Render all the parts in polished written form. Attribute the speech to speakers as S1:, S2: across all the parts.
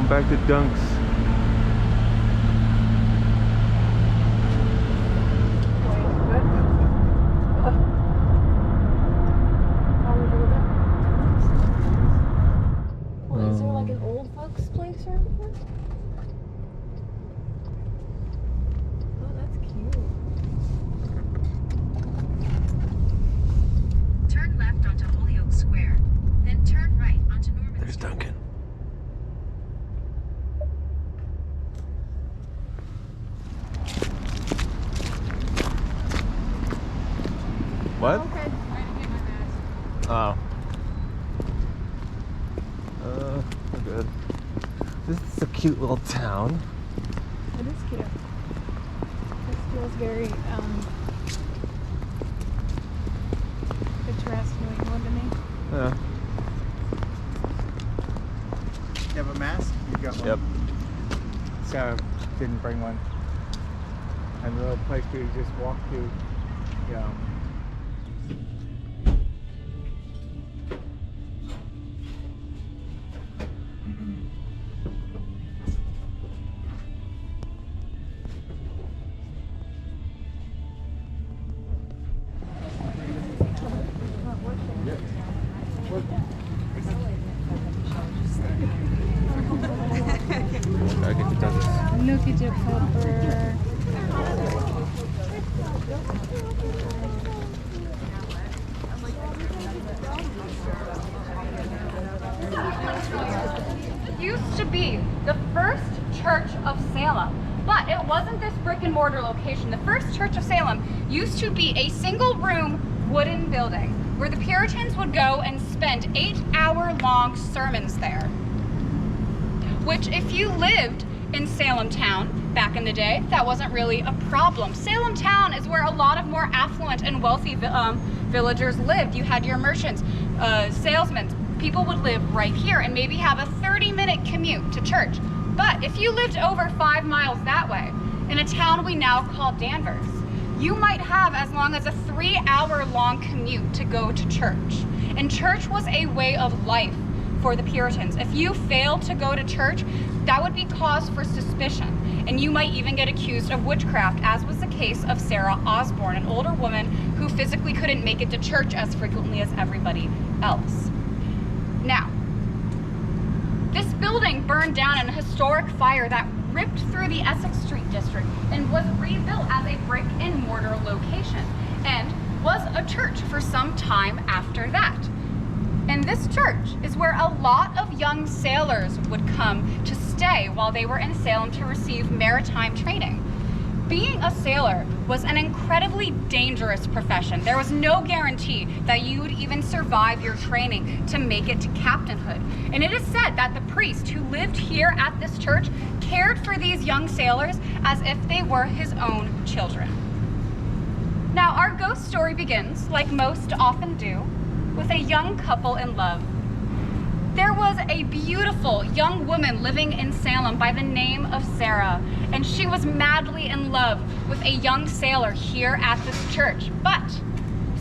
S1: back to Dunks.
S2: Well, is there like an old folks place or anything? Oh, that's cute.
S3: Turn left onto Holyoke Square, then turn right onto Norman
S1: There's
S3: Street.
S1: Duncan. What?
S2: Oh, okay. I didn't get my mask.
S1: Oh. We're good. This is a cute little town.
S2: It is cute. This feels very picturesque New England to me.
S1: Yeah.
S4: You have a mask? You got one?
S1: Yep.
S4: Sarah didn't bring one. And the little place we just walked to, yeah.
S1: I get to do this.
S2: Gnocchi chip pepper.
S5: Used to be the first church of Salem, but it wasn't this brick and mortar location. The first church of Salem used to be a single room wooden building where the Puritans would go and spend 8-hour-long sermons there. Which, if you lived in Salem town back in the day, that wasn't really a problem. Salem town is where a lot of more affluent and wealthy villagers lived. You had your merchants, salesmen. People would live right here and maybe have a 30-minute commute to church. But if you lived over 5 miles that way, in a town we now call Danvers, you might have as long as a 3-hour-long commute to go to church. And church was a way of life for the Puritans. If you failed to go to church, that would be cause for suspicion, and you might even get accused of witchcraft, as was the case of Sarah Osborne, an older woman who physically couldn't make it to church as frequently as everybody else. Now, this building burned down in a historic fire that ripped through the Essex Street district and was rebuilt as a brick and mortar location, and was a church for some time after that. And this church is where a lot of young sailors would come to stay while they were in Salem to receive maritime training. Being a sailor was an incredibly dangerous profession. There was no guarantee that you would even survive your training to make it to captainhood. And it is said that the priest who lived here at this church cared for these young sailors as if they were his own children. Now, our ghost story begins, like most often do, with a young couple in love. There was a beautiful young woman living in Salem by the name of Sarah, and she was madly in love with a young sailor here at this church. But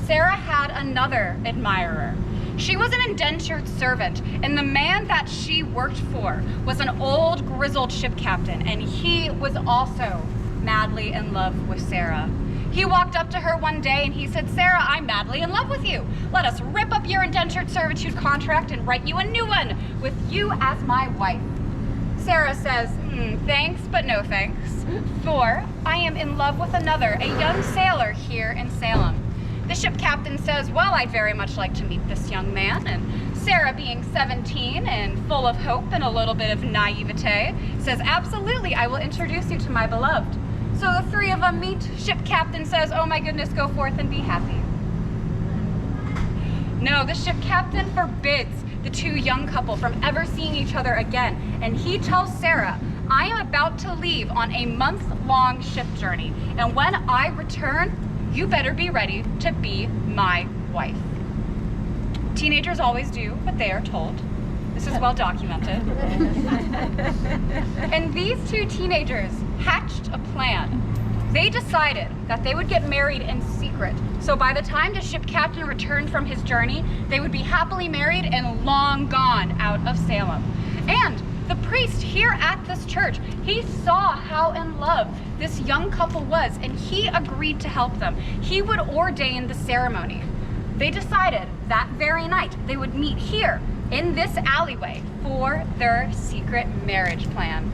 S5: Sarah had another admirer. She was an indentured servant, and the man that she worked for was an old grizzled ship captain, and he was also madly in love with Sarah. He walked up to her one day and he said, "Sarah, I'm madly in love with you. Let us rip up your indentured servitude contract and write you a new one with you as my wife." Sarah says, "Thanks, but no thanks, for I am in love with another, a young sailor here in Salem." The ship captain says, "Well, I'd very much like to meet this young man," and Sarah, being 17 and full of hope and a little bit of naivete, says, "Absolutely, I will introduce you to my beloved." So the three of them meet. Ship captain says, "Oh my goodness, go forth and be happy." No, the ship captain forbids the two young couple from ever seeing each other again. And he tells Sarah, "I am about to leave on a month-long ship journey. And when I return, you better be ready to be my wife." Teenagers always do what they are told. This is well documented. And these two teenagers hatched a plan. They decided that they would get married in secret. So by the time the ship captain returned from his journey, they would be happily married and long gone out of Salem. And The priest here at this church, he saw how in love this young couple was, and he agreed to help them. He would ordain the ceremony. They decided that very night they would meet here in this alleyway for their secret marriage plan.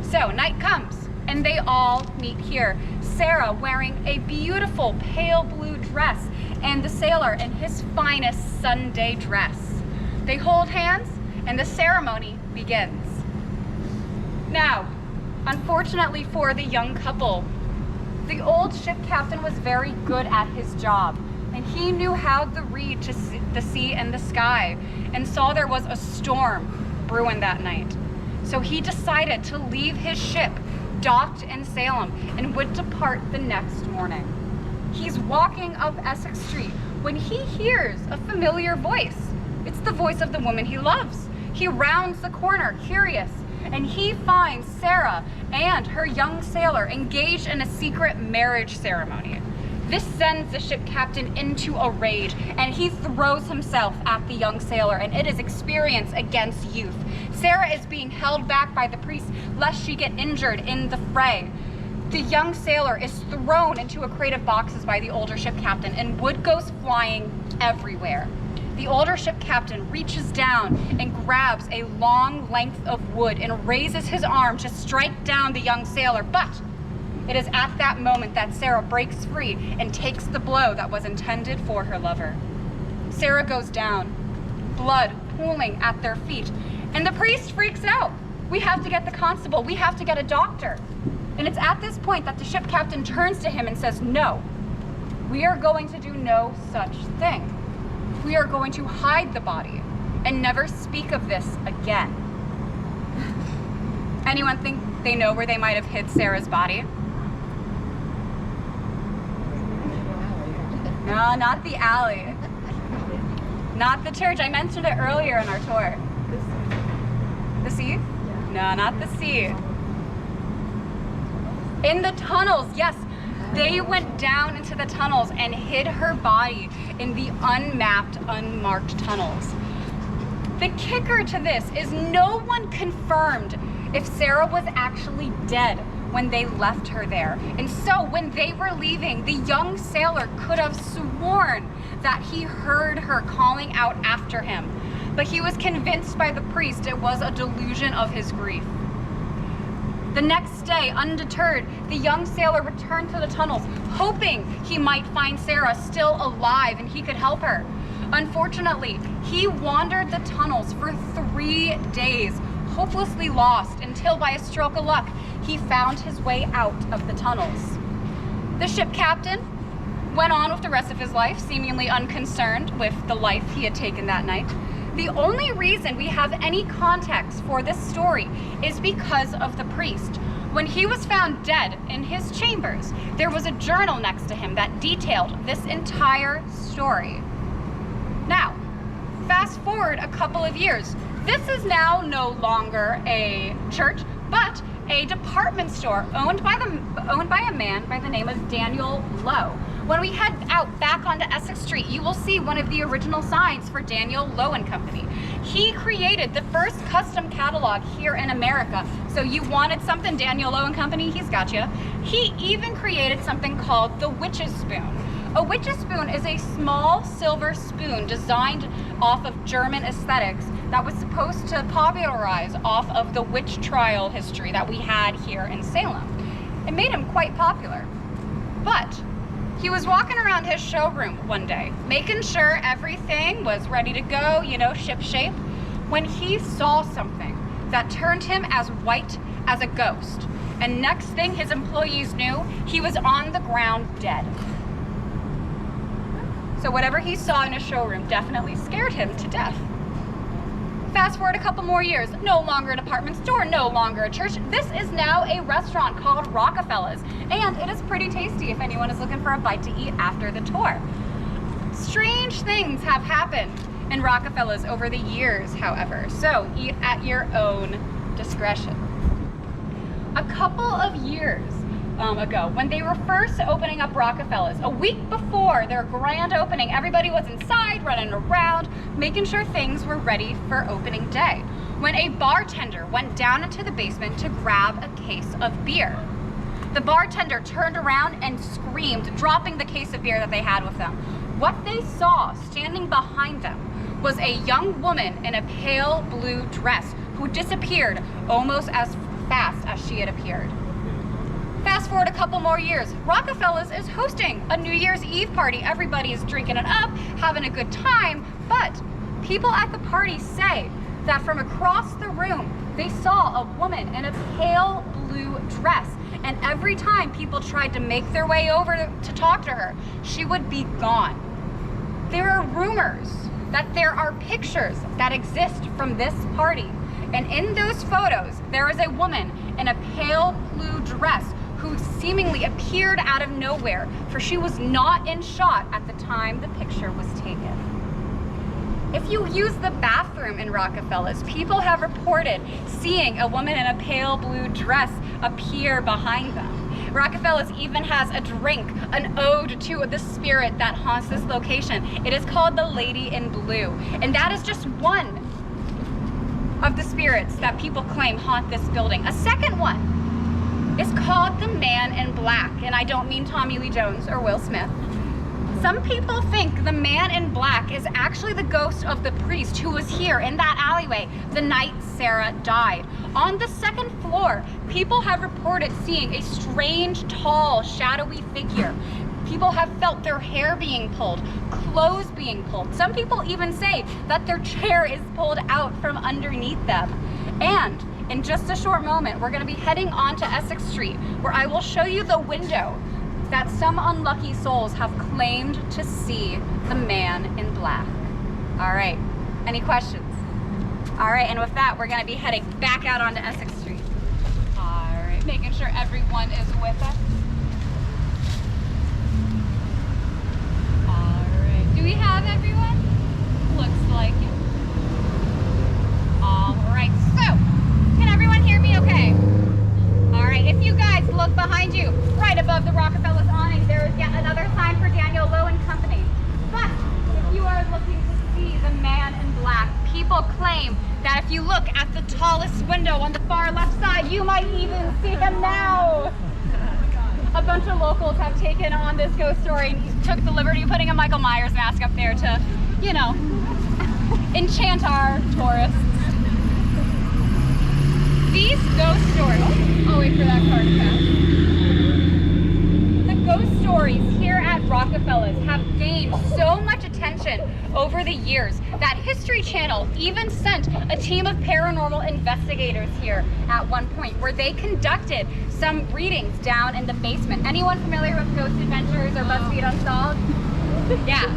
S5: So night comes and they all meet here. Sarah wearing a beautiful pale blue dress and the sailor in his finest Sunday dress. They hold hands and the ceremony begins. Now, unfortunately for the young couple, the old ship captain was very good at his job, and he knew how to read the sea and the sky, and saw there was a storm brewing that night. So he decided to leave his ship docked in Salem and would depart the next morning. He's walking up Essex Street when he hears a familiar voice. It's the voice of the woman he loves. He rounds the corner, curious, and he finds Sarah and her young sailor engaged in a secret marriage ceremony. This sends the ship captain into a rage, and he throws himself at the young sailor, and it is experience against youth. Sarah is being held back by the priest lest she get injured in the fray. The young sailor is thrown into a crate of boxes by the older ship captain, and wood goes flying everywhere. The older ship captain reaches down and grabs a long length of wood and raises his arm to strike down the young sailor, but it is at that moment that Sarah breaks free and takes the blow that was intended for her lover. Sarah goes down, blood pooling at their feet, and the priest freaks out. We have to get the constable, we have to get a doctor. And it's at this point that the ship captain turns to him and says, "No, we are going to do no such thing. We are going to hide the body and never speak of this again." Anyone think they know where they might have hid Sarah's body? No, not the alley. Not the church. I mentioned it earlier in our tour. The sea? No, not the sea. In the tunnels, yes. They went down into the tunnels and hid her body in the unmapped, unmarked tunnels. The kicker to this is no one confirmed if Sarah was actually dead when they left her there. And so when they were leaving, the young sailor could have sworn that he heard her calling out after him. But he was convinced by the priest it was a delusion of his grief. The next day, undeterred, the young sailor returned to the tunnels, hoping he might find Sarah still alive and he could help her. Unfortunately, he wandered the tunnels for 3 days, hopelessly lost, until by a stroke of luck, he found his way out of the tunnels. The ship captain went on with the rest of his life, seemingly unconcerned with the life he had taken that night. The only reason we have any context for this story is because of the priest. When he was found dead in his chambers, there was a journal next to him that detailed this entire story. Now, fast forward a couple of years. This is now no longer a church, but a department store owned by a man by the name of Daniel Lowe. When we head out back onto Essex Street, you will see one of the original signs for Daniel Lowe and Company. He created the first custom catalog here in America. So you wanted something, Daniel Lowe and Company, he's got you. He even created something called the witch's spoon. A witch's spoon is a small silver spoon designed off of German aesthetics that was supposed to popularize off of the witch trial history that we had here in Salem. It made him quite popular. But he was walking around his showroom one day, making sure everything was ready to go, you know, ship shape, when he saw something that turned him as white as a ghost. And next thing his employees knew, he was on the ground dead. So whatever he saw in his showroom definitely scared him to death. Fast forward a couple more years, no longer a department store, no longer a church. This is now a restaurant called Rockefellers, and it is pretty tasty if anyone is looking for a bite to eat after the tour. Strange things have happened in Rockefellers over the years, however, so eat at your own discretion. A couple of years ago, when they were first opening up Rockefellers, a week before their grand opening, everybody was inside, running around, making sure things were ready for opening day. when a bartender went down into the basement to grab a case of beer. The bartender turned around and screamed, dropping the case of beer that they had with them. What they saw standing behind them was a young woman in a pale blue dress who disappeared almost as fast as she had appeared. Fast forward a couple more years, Rockefellers is hosting a New Year's Eve party. Everybody is drinking it up, having a good time, but people at the party say that from across the room, they saw a woman in a pale blue dress, and every time people tried to make their way over to talk to her, she would be gone. There are rumors that there are pictures that exist from this party, and in those photos, there is a woman in a pale blue dress who seemingly appeared out of nowhere, for she was not in shot at the time the picture was taken. If you use the bathroom in Rockefellers, people have reported seeing a woman in a pale blue dress appear behind them. Rockefellers even has a drink, an ode to the spirit that haunts this location. It is called the Lady in Blue, and that is just one of the spirits that people claim haunt this building. A second one is called the Man in Black, and I don't mean Tommy Lee Jones or Will Smith. Some people think the Man in Black is actually the ghost of the priest who was here in that alleyway the night Sarah died. On the second floor, people have reported seeing a strange, tall, shadowy figure. People have felt their hair being pulled, clothes being pulled. Some people even say that their chair is pulled out from underneath them. And in just a short moment, we're gonna be heading on to Essex Street, where I will show you the window that some unlucky souls have claimed to see the Man in Black. All right, any questions? All right, and with that, we're gonna be heading back out onto Essex Street. All right, making sure everyone is with us. All right, do we have everyone? Looks like it. All right, so, can everyone hear me okay? All right, if you guys look behind you, right above the Rockefellers awning, there is yet another sign for Daniel Lowe and Company. But if you are looking to see the Man in Black, people claim that if you look at the tallest window on the far left side, you might even see him now. A bunch of locals have taken on this ghost story and took the liberty of putting a Michael Myers mask up there to, you know, enchant our tourists. These ghost stories, I'll wait for that car to pass. The ghost stories here at Rockefellers have gained so much attention over the years that History Channel even sent a team of paranormal investigators here at one point, where they conducted some readings down in the basement. Anyone familiar with Ghost Adventures or BuzzFeed Unsolved? Yeah.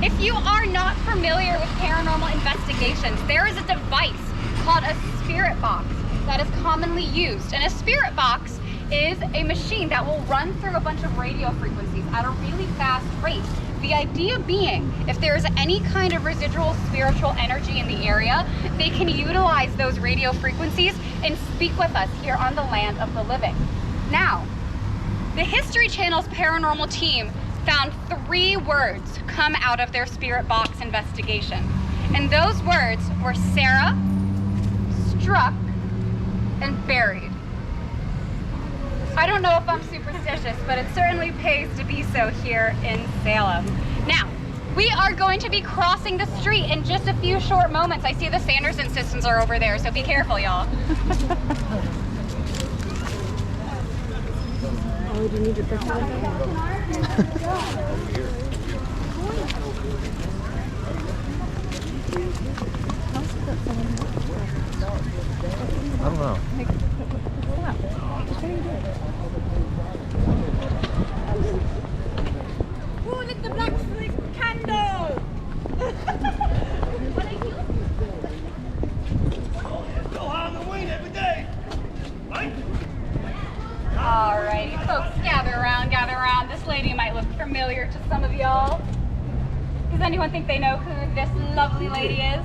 S5: If you are not familiar with paranormal investigations, there is a device called a spirit box that is commonly used. And a spirit box is a machine that will run through a bunch of radio frequencies at a really fast rate. The idea being, if there is any kind of residual spiritual energy in the area, they can utilize those radio frequencies and speak with us here on the land of the living. Now, the History Channel's paranormal team found 3 words come out of their spirit box investigation. And those words were Sarah, struck, and buried. I don't know if I'm superstitious, but it certainly pays to be so here in Salem. Now, we are going to be crossing the street in just a few short moments. I see the Sanderson systems are over there, so be careful, y'all.
S2: Oh, do you need your picture?
S1: I don't know.
S2: Who lit the black stick candle?
S6: Go Halloween every day, right?
S5: Alrighty, folks, gather around, gather around. This lady might look familiar to some of y'all. Does anyone think they know who this lovely lady is?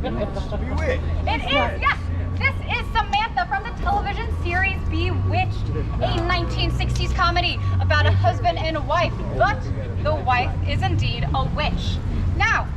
S6: Bewitched.
S5: It is, yes! This is Samantha from the television series Bewitched, a 1960s comedy about a husband and a wife, but the wife is indeed a witch. Now,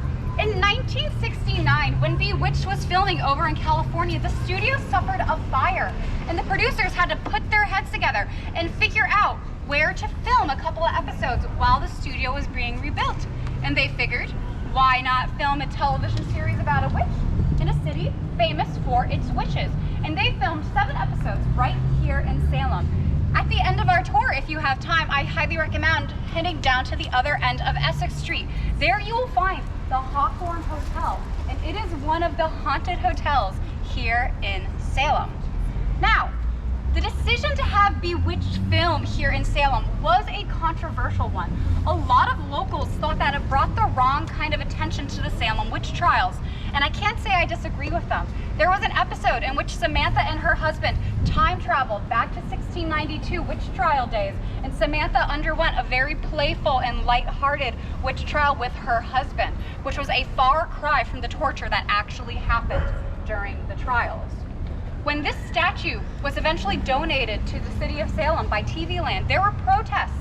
S5: In 1969, when Bewitched was filming over in California, the studio suffered a fire, and the producers had to put their heads together and figure out where to film a couple of episodes while the studio was being rebuilt. And they figured, why not film a television series about a witch in a city famous for its witches? And they filmed 7 episodes right here in Salem. At the end of our tour, if you have time, I highly recommend heading down to the other end of Essex Street. There you will find the Hawthorne Hotel, and it is one of the haunted hotels here in Salem. Now, the decision to have Bewitched film here in Salem was a controversial one. A lot of locals thought that it brought the wrong kind of attention to the Salem witch trials, and I can't say I disagree with them. There was an episode in which Samantha and her husband time traveled back to 1692 witch trial days, and Samantha underwent a very playful and light-hearted witch trial with her husband, which was a far cry from the torture that actually happened during the trials. When this statue was eventually donated to the city of Salem by TV Land, there were protests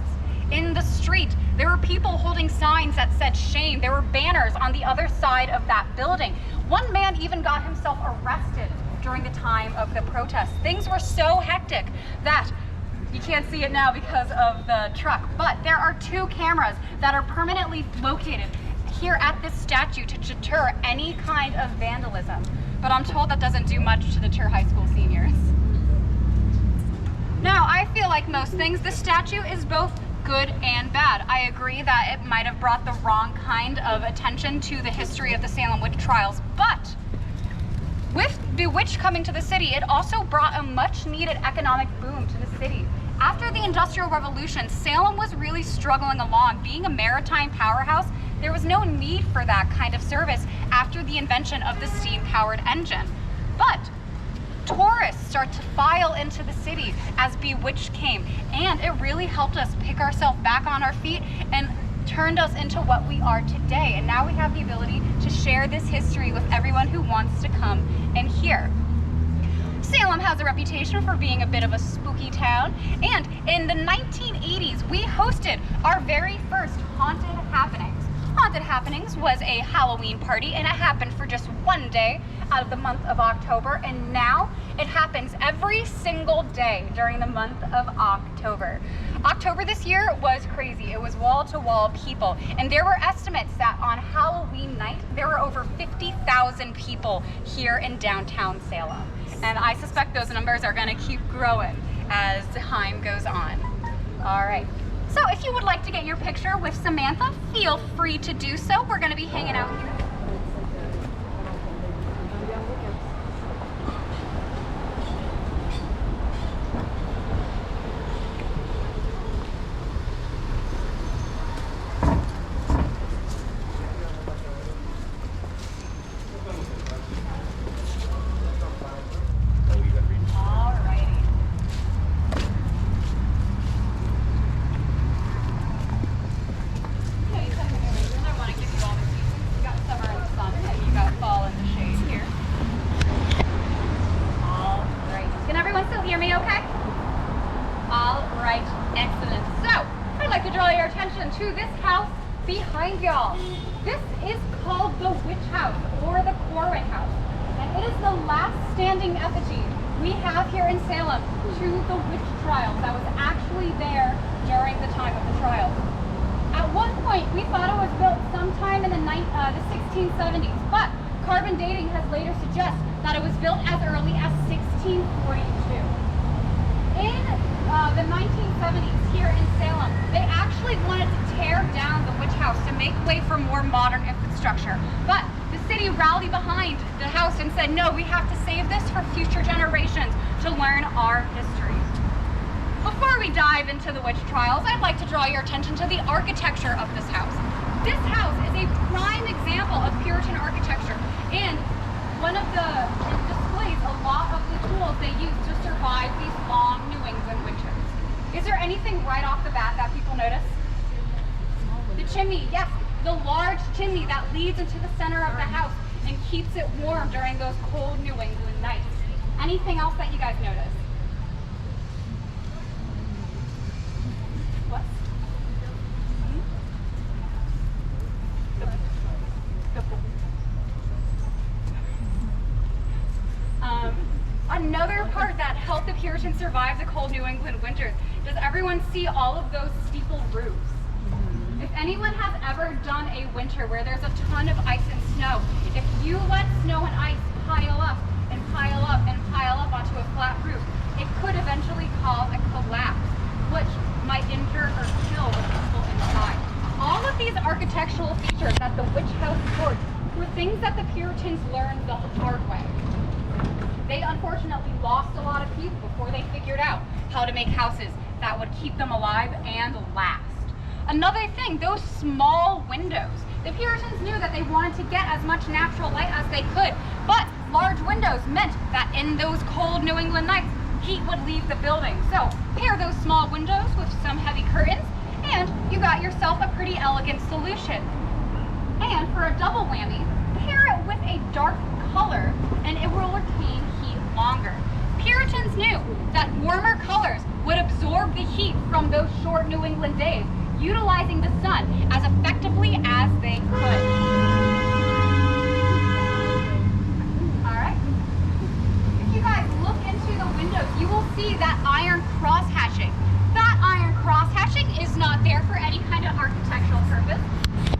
S5: in the street. There were people holding signs that said shame. There were banners on the other side of that building. One man even got himself arrested during the time of the protests. Things were so hectic that you can't see it now because of the truck, but there are 2 cameras that are permanently located here at this statue to deter any kind of vandalism. But I'm told that doesn't do much to deter high school seniors. Now, I feel like most things, this statue is both good and bad. I agree that it might have brought the wrong kind of attention to the history of the Salem witch trials, but with Bewitched coming to the city, it also brought a much needed economic boom to the city. After the Industrial Revolution, Salem was really struggling along. Being a maritime powerhouse, there was no need for that kind of service after the invention of the steam-powered engine. But tourists start to file into the city as Bewitched came, and it really helped us pick ourselves back on our feet and turned us into what we are today. And now we have the ability to share this history with everyone who wants to come and hear. Salem has a reputation for being a bit of a spooky town, and in the 1980s, we hosted our very first Haunted Happenings. Haunted Happenings was a Halloween party, and it happened for just one day out of the month of October, and now it happens every single day during the month of October. October this year was crazy. It was wall-to-wall people, and there were estimates that on Halloween night, there were over 50,000 people here in downtown Salem. And I suspect those numbers are gonna keep growing as time goes on. All right. So if you would like to get your picture with Samantha, feel free to do so. We're gonna be hanging out here. To this house behind y'all. This is called the Witch House or the Corwin House, and it is the last standing effigy we have here in Salem to the witch trials that was actually there during the time of the trials. At one point, we thought it was built sometime in the 1670s, but carbon dating has later suggested that it was built as early as 1642. In the 1970s here in Salem, they actually wanted to tear down the witch house to make way for more modern infrastructure. But the city rallied behind the house and said, no, we have to save this for future generations to learn our history. Before we dive into the witch trials, I'd like to draw your attention to the architecture of this house. This house is a prime example of Puritan architecture, and it displays a lot of the tools they used to survive these long New England winters. Is there anything right off the bat that people notice? The chimney, yes, the large chimney that leads into the center of the house and keeps it warm during those cold New England nights. Anything else that you guys notice? What? the Puritans survived the cold New England winters. Does everyone see all of those steeple roofs? If anyone has ever done a winter where there's a ton of ice and snow, if you let snow and ice pile up and pile up and pile up onto a flat roof, it could eventually cause a collapse, which might injure or kill the people inside. All of these architectural features that the witch house sports were things that the Puritans learned the hard way. They unfortunately lost a lot of people before they figured out how to make houses that would keep them alive and last. Another thing, those small windows. The Puritans knew that they wanted to get as much natural light as they could, but large windows meant that in those cold New England nights, heat would leave the building. So pair those small windows with some heavy curtains, and you got yourself a pretty elegant solution. And for a double whammy, pair it with a dark color, and it will retain heat longer. Puritans knew that warmer colors would absorb the heat from those short New England days, utilizing the sun as effectively as they could. All right. If you guys look into the windows, you will see that iron cross hatching. That iron cross hatching is not there for any kind of architectural purpose.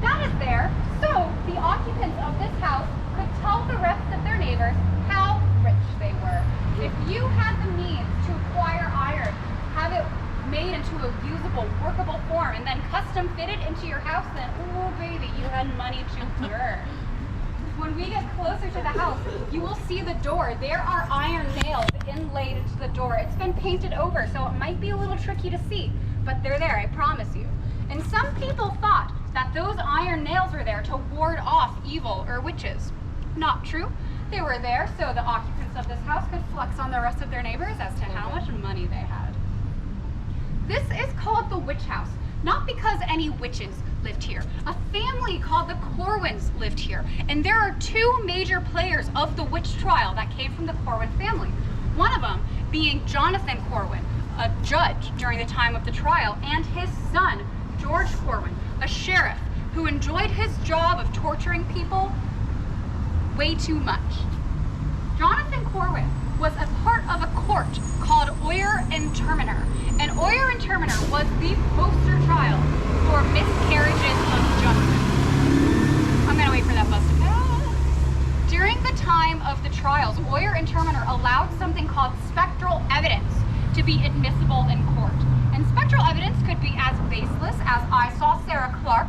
S5: That is there so the occupants of this house could tell the rest of their neighbors how rich they were. If you had the means to acquire iron, have it made into a usable, workable form, and then custom fitted into your house, then, oh baby, you had money to burn. When we get closer to the house, you will see the door. There are iron nails inlaid into the door. It's been painted over, so it might be a little tricky to see, but they're there, I promise you. And some people thought that those iron nails were there to ward off evil or witches. Not true. They were there so the occupants of this house could flex on the rest of their neighbors as to how much money they had. This is called the witch house, not because any witches lived here. A family called the Corwins lived here, and there are two major players of the witch trial that came from the Corwin family. One of them being Jonathan Corwin, a judge during the time of the trial, and his son, George Corwin, a sheriff who enjoyed his job of torturing people way too much. Jonathan Corwin was a part of a court called Oyer and Terminer. And Oyer and Terminer was the poster child for miscarriages of justice. I'm gonna wait for that bus to pass. During the time of the trials, Oyer and Terminer allowed something called spectral evidence to be admissible in court. And spectral evidence could be as baseless as I saw Sarah Clark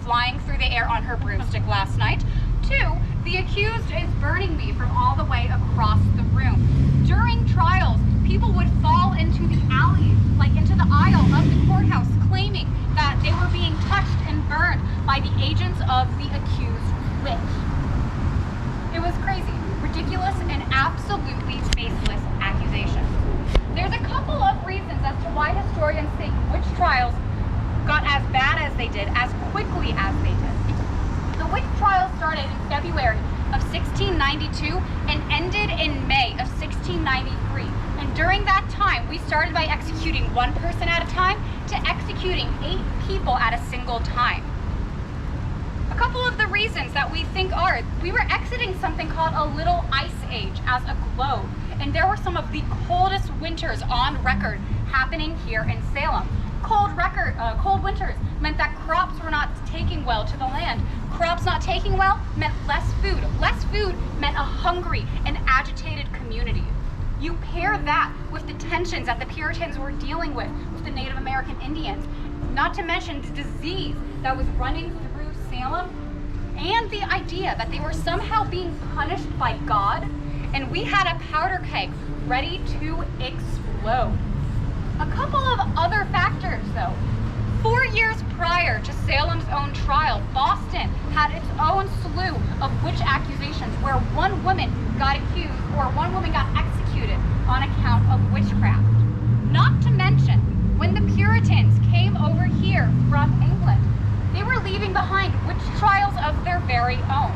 S5: flying through the air on her broomstick last night, to the accused is burning me from all the way across the room. During trials, people would fall into the alley, like into the aisle of the courthouse, claiming that they were being touched and burned by the agents of the accused witch. It was crazy, ridiculous, and absolutely baseless accusations. There's a couple of reasons as to why historians think witch trials got as bad as they did, as quickly as they did. The witch trial started in February of 1692 and ended in May of 1693. And during that time, we started by executing one person at a time to executing 8 people at a single time. A couple of the reasons that we think are, we were exiting something called a little ice age as a globe. And there were some of the coldest winters on record happening here in Salem. Cold winters meant that crops were not taking well to the land. Crops not taking well meant less food. Less food meant a hungry and agitated community. You pair that with the tensions that the Puritans were dealing with the Native American Indians, not to mention the disease that was running through Salem, and the idea that they were somehow being punished by God, and we had a powder keg ready to explode. A couple of other factors though. 4 years prior to Salem's own trial, Boston had its own slew of witch accusations where one woman got accused or one woman got executed on account of witchcraft. Not to mention, when the Puritans came over here from England, they were leaving behind witch trials of their very own.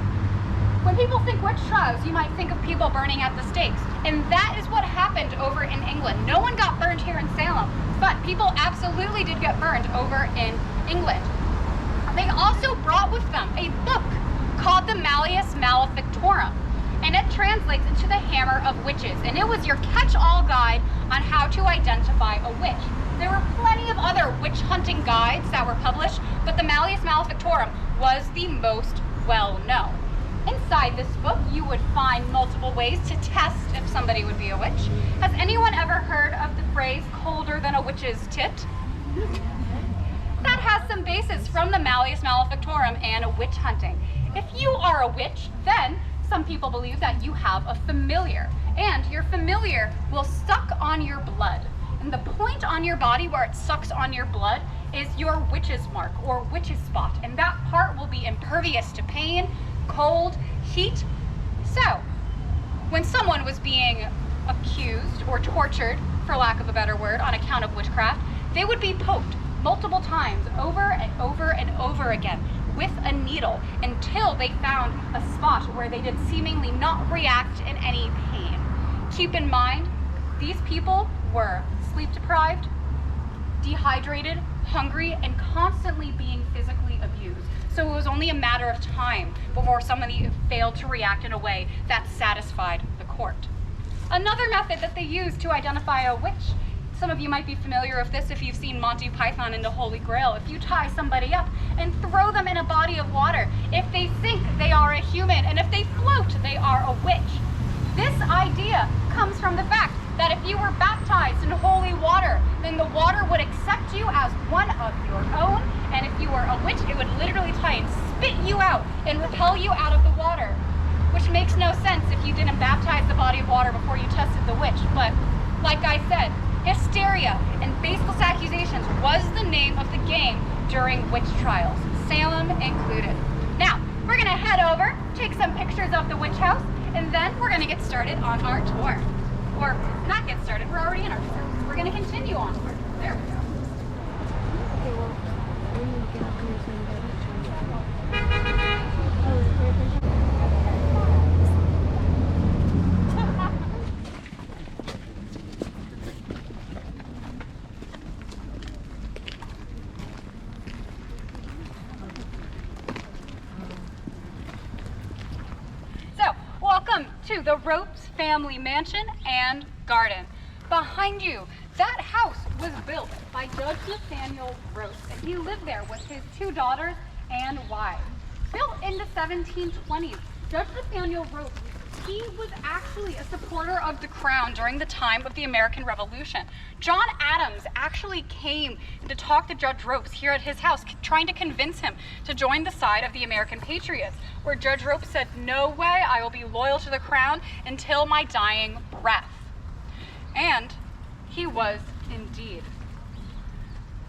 S5: When people think witch trials, you might think of people burning at the stakes. And that is what happened over in England. No one got burned here in Salem, but people absolutely did get burned over in England. They also brought with them a book called the Malleus Maleficatorum, and it translates into the hammer of witches, and it was your catch-all guide on how to identify a witch. There were plenty of other witch hunting guides that were published, but the Malleus Maleficarum was the most well-known. Inside this book, you would find multiple ways to test if somebody would be a witch. Has anyone ever heard of the phrase colder than a witch's tit? That has some basis from the Malleus Maleficarum and witch hunting. If you are a witch, then some people believe that you have a familiar, and your familiar will suck on your blood. And the point on your body where it sucks on your blood is your witch's mark or witch's spot, and that part will be impervious to pain, cold, heat. So, when someone was being accused or tortured, for lack of a better word, on account of witchcraft, they would be poked multiple times over and over and over again with a needle until they found a spot where they did seemingly not react in any pain. Keep in mind, these people were sleep deprived, dehydrated, hungry, and constantly being physically abused. So it was only a matter of time before somebody failed to react in a way that satisfied the court. Another method that they used to identify a witch, some of you might be familiar with this if you've seen Monty Python and the Holy Grail. If you tie somebody up and throw them in a body of water, if they sink, they are a human, and if they float, they are a witch. This idea comes from the fact that if you were baptized in holy water, then the water would accept you as one of your own, and if you were a witch, it would literally try and spit you out and repel you out of the water, which makes no sense if you didn't baptize the body of water before you tested the witch. But like I said, hysteria and baseless accusations was the name of the game during witch trials, Salem included. Now, we're gonna head over, take some pictures of the witch house, and then we're gonna get started on our tour. Or not get started, we're already in our tour. We're gonna continue onward. There we go.
S2: Okay, well, we need to get up in the same direction. Oh,
S5: welcome to the Ropes family mansion and garden. Behind you, that house was built by Judge Nathaniel Ropes, and he lived there with his 2 daughters and wives. Built in the 1720s, Judge Nathaniel Ropes, he was actually a supporter of the crown during the time of the American Revolution. John Adams actually came to talk to Judge Ropes here at his house, trying to convince him to join the side of the American patriots, where Judge Ropes said, "No way, I will be loyal to the crown until my dying breath." And he was indeed.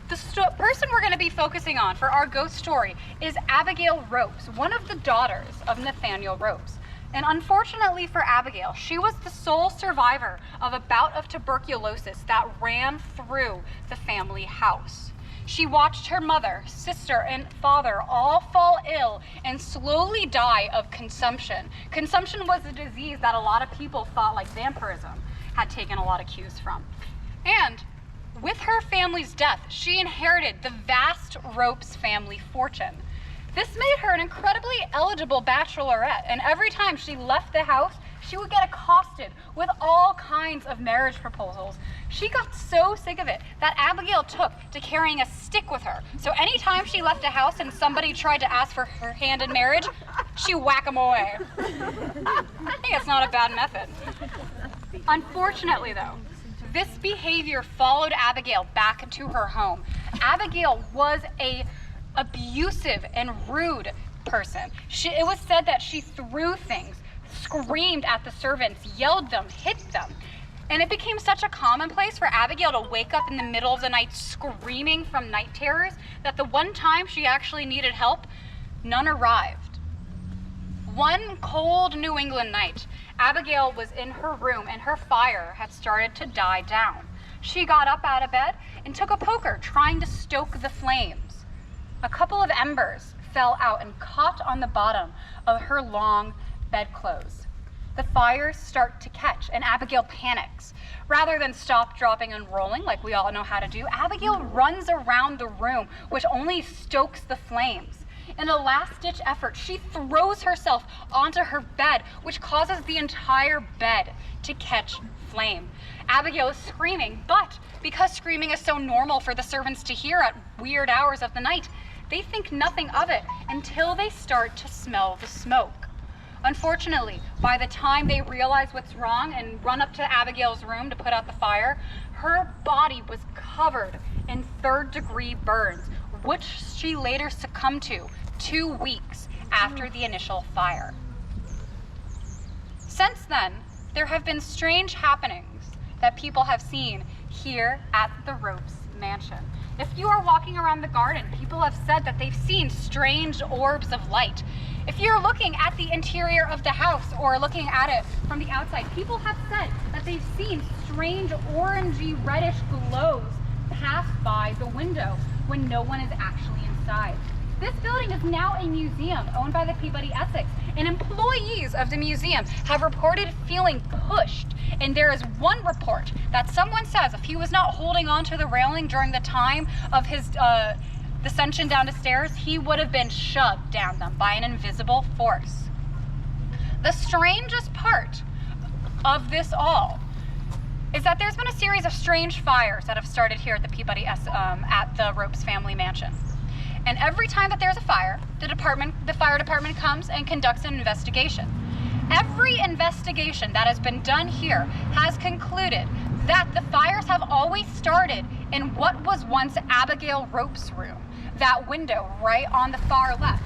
S5: The person we're going to be focusing on for our ghost story is Abigail Ropes, one of the daughters of Nathaniel Ropes. And unfortunately for Abigail, she was the sole survivor of a bout of tuberculosis that ran through the family house. She watched her mother, sister, and father all fall ill and slowly die of consumption. Consumption was a disease that a lot of people thought, like vampirism, had taken a lot of cues from. And with her family's death, she inherited the vast Ropes family fortune. This made her an incredibly eligible bachelorette, and every time she left the house, she would get accosted with all kinds of marriage proposals. She got so sick of it that Abigail took to carrying a stick with her. So anytime she left a house and somebody tried to ask for her hand in marriage, she whack them away. I think it's not a bad method. Unfortunately though, this behavior followed Abigail back into her home. Abigail was a abusive and rude person. It was said that she threw things, screamed at the servants, yelled them, hit them. And it became such a commonplace for Abigail to wake up in the middle of the night screaming from night terrors that the one time she actually needed help, none arrived. One cold New England night, Abigail was in her room and her fire had started to die down. She got up out of bed and took a poker trying to stoke the flames. A couple of embers fell out and caught on the bottom of her long bedclothes. The fires start to catch and Abigail panics. Rather than stop, dropping, and rolling like we all know how to do, Abigail runs around the room, which only stokes the flames. In a last-ditch effort, she throws herself onto her bed, which causes the entire bed to catch flame. Abigail is screaming, but because screaming is so normal for the servants to hear at weird hours of the night, they think nothing of it until they start to smell the smoke. Unfortunately, by the time they realize what's wrong and run up to Abigail's room to put out the fire, her body was covered in third-degree burns, which she later succumbed to 2 weeks after the initial fire. Since then, there have been strange happenings that people have seen here at the Ropes mansion. If you are walking around the garden, people have said that they've seen strange orbs of light. If you're looking at the interior of the house or looking at it from the outside, people have said that they've seen strange orangey reddish glows pass by the window when no one is actually inside. This building is now a museum owned by the Peabody Essex, and employees of the museum have reported feeling pushed. And there is one report that someone says if he was not holding onto the railing during the time of his descension down the stairs, he would have been shoved down them by an invisible force. The strangest part of this all is that there's been a series of strange fires that have started here at the Peabody at the Ropes family mansion. And every time that there's a fire, the fire department comes and conducts an investigation. Every investigation that has been done here has concluded that the fires have always started in what was once Abigail Rope's room, that window right on the far left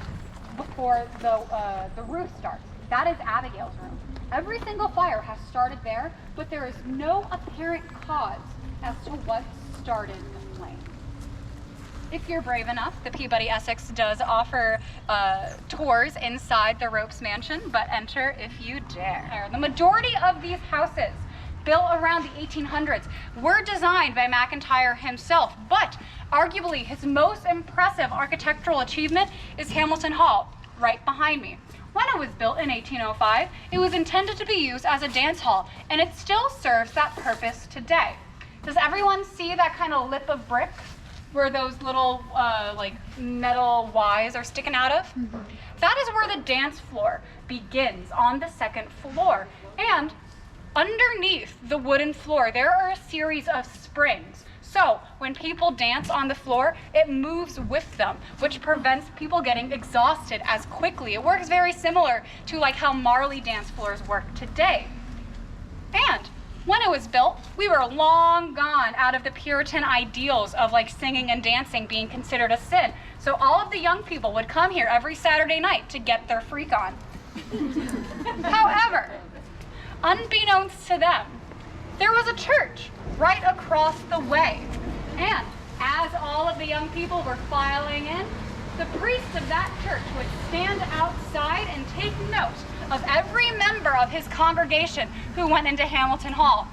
S5: before the roof starts. That is Abigail's room. Every single fire has started there, but there is no apparent cause as to what started the flame. If you're brave enough, the Peabody Essex does offer tours inside the Ropes mansion, but enter if you dare. The majority of these houses built around the 1800s were designed by McIntyre himself, but arguably his most impressive architectural achievement is Hamilton Hall, right behind me. When it was built in 1805, it was intended to be used as a dance hall, and it still serves that purpose today. Does everyone see that kind of lip of brick where those little like metal Ys are sticking out of? Mm-hmm. That is where the dance floor begins, on the second floor. And underneath the wooden floor, there are a series of springs. So when people dance on the floor, it moves with them, which prevents people getting exhausted as quickly. It works very similar to like how Marley dance floors work today. And when it was built, we were long gone out of the Puritan ideals of like singing and dancing being considered a sin. So all of the young people would come here every Saturday night to get their freak on. However, unbeknownst to them, there was a church right across the way. And as all of the young people were filing in, the priest of that church would stand outside and take note of every member of his congregation who went into Hamilton Hall.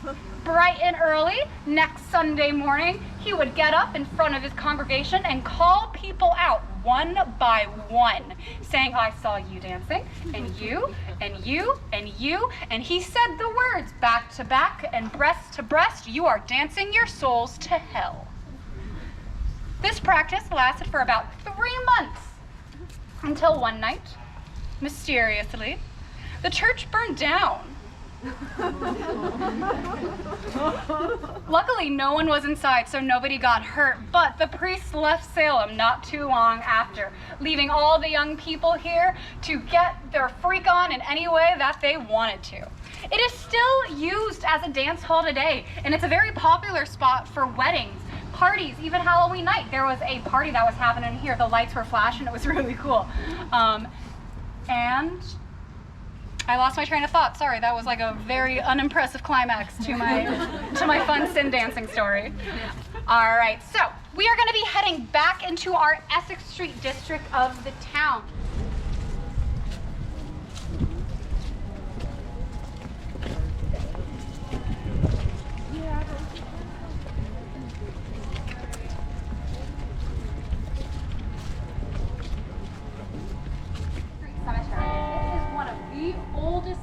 S5: Bright and early, next Sunday morning, he would get up in front of his congregation and call people out one by one, saying, "I saw you dancing, and you, and you, and you," and he said the words back to back and breast to breast, "You are dancing your souls to hell." This practice lasted for about 3 months, until one night, mysteriously, the church burned down. Luckily, no one was inside, so nobody got hurt, but the priest left Salem not too long after, leaving all the young people here to get their freak on in any way that they wanted to. It is still used as a dance hall today, and it's a very popular spot for weddings, parties, even Halloween night. There was a party that was happening here. The lights were flashing. It was really cool. And I lost my train of thought. Sorry, that was like a very unimpressive climax to my fun sin dancing story. All right, so we are going to be heading back into our Essex Street district of the town.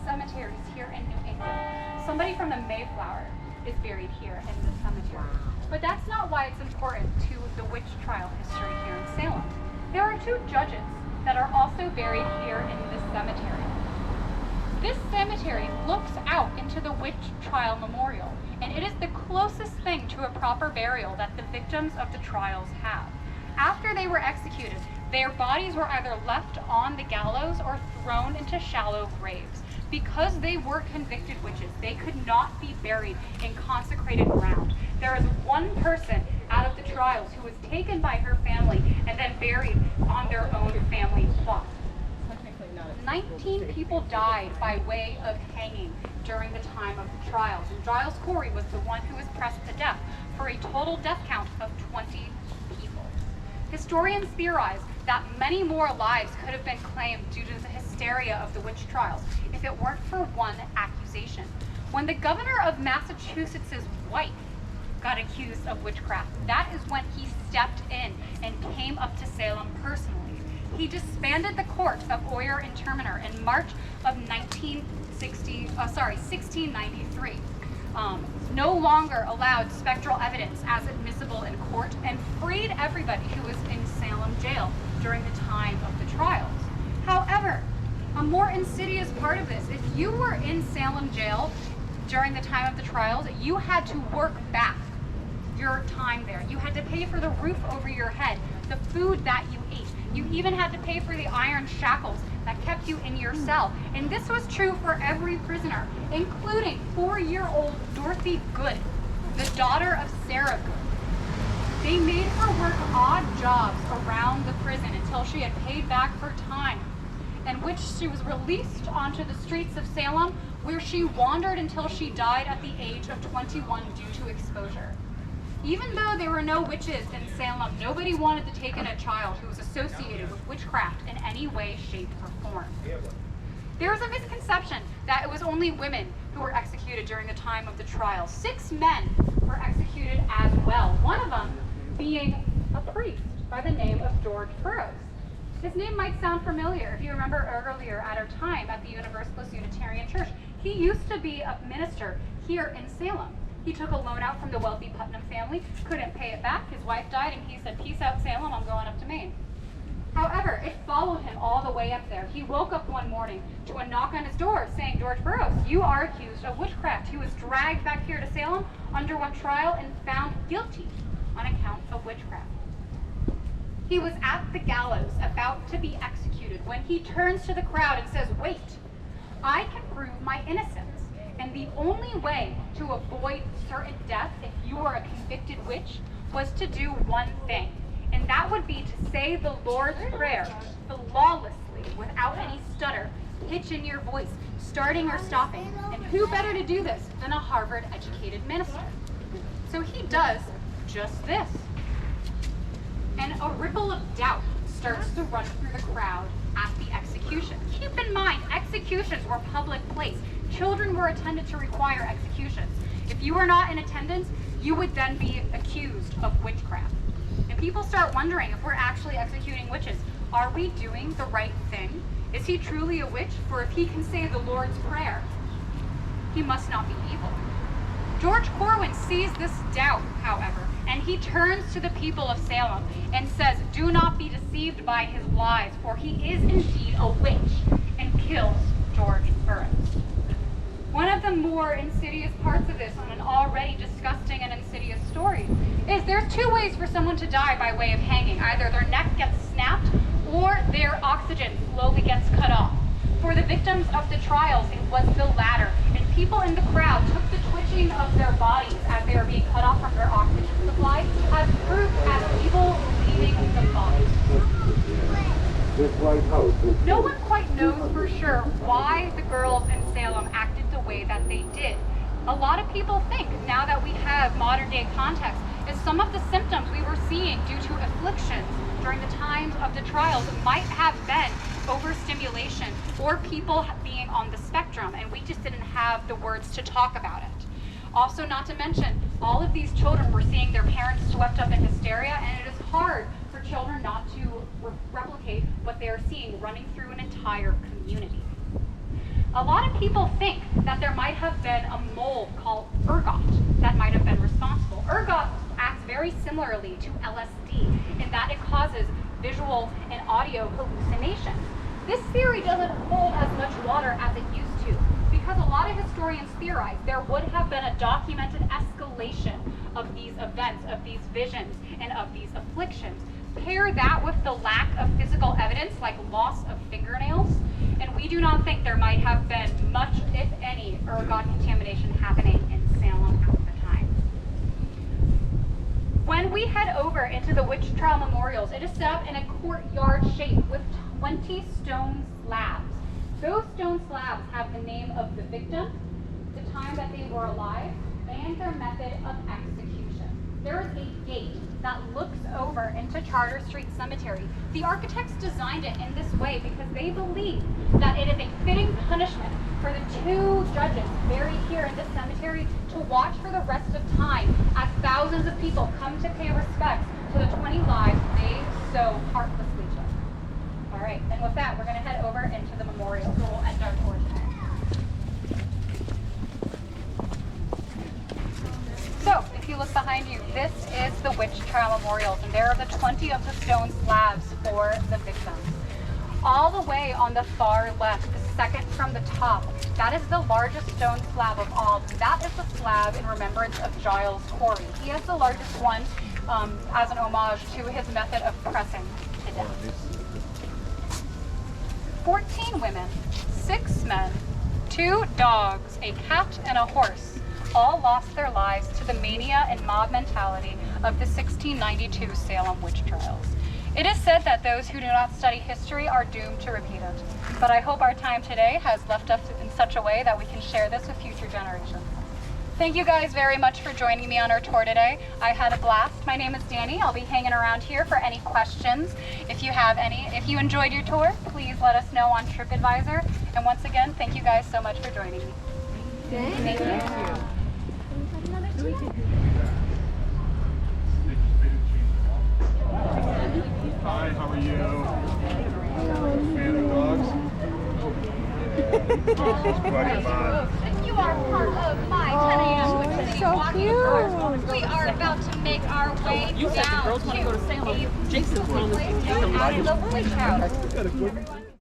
S5: Cemeteries here in New England. Somebody from the Mayflower is buried here in this cemetery. But that's not why it's important to the witch trial history here in Salem. There are 2 judges that are also buried here in this cemetery. This cemetery looks out into the witch trial memorial, and it is the closest thing to a proper burial that the victims of the trials have. After they were executed, their bodies were either left on the gallows or thrown into shallow graves. Because they were convicted witches, they could not be buried in consecrated ground. There is one person out of the trials who was taken by her family and then buried on their own family plot. 19 people died by way of hanging during the time of the trials, and Giles Corey was the one who was pressed to death for a total death count of 20 people. Historians theorize that many more lives could have been claimed due to the hysteria of the witch trials if it weren't for one accusation. When the governor of Massachusetts' wife got accused of witchcraft, that is when he stepped in and came up to Salem personally. He disbanded the court of Oyer and Terminer in March of 1693. No longer allowed spectral evidence as admissible in court, and freed everybody who was in Salem jail during the time of the trials. However, a more insidious part of this, if you were in Salem jail during the time of the trials, you had to work back your time there. You had to pay for the roof over your head, the food that you ate. You even had to pay for the iron shackles that kept you in your cell. And this was true for every prisoner, including 4-year-old Dorothy Good, the daughter of Sarah Good. They made her work odd jobs around the prison until she had paid back her time, in which she was released onto the streets of Salem, where she wandered until she died at the age of 21 due to exposure. Even though there were no witches in Salem, nobody wanted to take in a child who was associated with witchcraft in any way, shape, or form. There is a misconception that it was only women who were executed during the time of the trial. 6 men were executed as well, one of them being a priest by the name of George Burroughs. His name might sound familiar if you remember earlier at our time at the Universalist Unitarian Church. He used to be a minister here in Salem. He took a loan out from the wealthy Putnam family, couldn't pay it back, his wife died, and he said, "Peace out, Salem, I'm going up to Maine." However, it followed him all the way up there. He woke up one morning to a knock on his door saying, "George Burroughs, you are accused of witchcraft." He was dragged back here to Salem, underwent trial, and found guilty on account of witchcraft. He was at the gallows, about to be executed, when he turns to the crowd and says, "Wait, I can prove my innocence. And the only way to avoid certain death if you are a convicted witch was to do one thing, and that would be to say the Lord's Prayer flawlessly, without any stutter, pitch in your voice, starting or stopping. And who better to do this than a Harvard-educated minister?" So he does just this. And a ripple of doubt starts to run through the crowd at the execution. Keep in mind, executions were public place. Children were attended to require executions. If you were not in attendance, you would then be accused of witchcraft. And people start wondering if we're actually executing witches. Are we doing the right thing? Is he truly a witch? For if he can say the Lord's Prayer, he must not be evil. George Corwin sees this doubt, however, and he turns to the people of Salem and says, "Do not be deceived by his lies, for he is indeed a witch," and kills George Burroughs. One of the more insidious parts of this, on an already disgusting and insidious story, is there's 2 ways for someone to die by way of hanging. Either their neck gets snapped or their oxygen slowly gets cut off. For the victims of the trials, it was the latter, and people in the crowd took the twitching of their bodies as they were being cut off from their oxygen supply as proof as evil leaving the body. No one quite knows for sure why the girls in Salem acted the way that they did. A lot of people think, now that we have modern day context, is some of the symptoms we were seeing due to afflictions during the times of the trials might have been overstimulation or people being on the spectrum, and we just didn't have the words to talk about it. Also, not to mention, all of these children were seeing their parents swept up in hysteria, and it is hard for children not to replicate what they are seeing running through an entire community. A lot of people think that there might have been a mold called ergot that might have been responsible. Ergot acts very similarly to LSD in that it causes visual and audio hallucinations. This theory doesn't hold as much water as it used to, because a lot of historians theorize there would have been a documented escalation of these events, of these visions, and of these afflictions. Pair that with the lack of physical evidence, like loss of fingernails, and we do not think there might have been much, if any, ergot contamination happening in Salem at the time. When we head over into the witch trial memorials, it is set up in a courtyard shape with 20 stone slabs. Those stone slabs have the name of the victim, the time that they were alive, and their method of execution. There is a gate that looks over into Charter Street Cemetery. The architects designed it in this way because they believe that it is a fitting punishment for the 2 judges buried here in this cemetery to watch for the rest of time as thousands of people come to pay respects to the 20 lives they so heartlessly took. All right, and with that, we're going to head over into the memorial, so we'll end our tour today. So, if you look behind you, this is the witch trial memorials, and there are the 20 of the stone slabs for the victims. All the way on the far left, the second from the top, that is the largest stone slab of all. That is the slab in remembrance of Giles Corey. He has the largest one as an homage to his method of pressing to death. 14 women, 6 men, 2 dogs, a cat, and a horse all lost their lives to the mania and mob mentality of the 1692 Salem witch trials. It is said that those who do not study history are doomed to repeat it, but I hope our time today has left us in such a way that we can share this with future generations. Thank you guys very much for joining me on our tour today. I had a blast. My name is Danny. I'll be hanging around here for any questions. If you have any, if you enjoyed your tour, please let us know on TripAdvisor. And once again, thank you guys so much for joining me. Thank you.
S6: Hi, how are you? Fan of dogs? This is quite fun.
S5: You are part of my 10 a.m. Twin City walking tour. We are about to make our way down to a place known as the Witch House.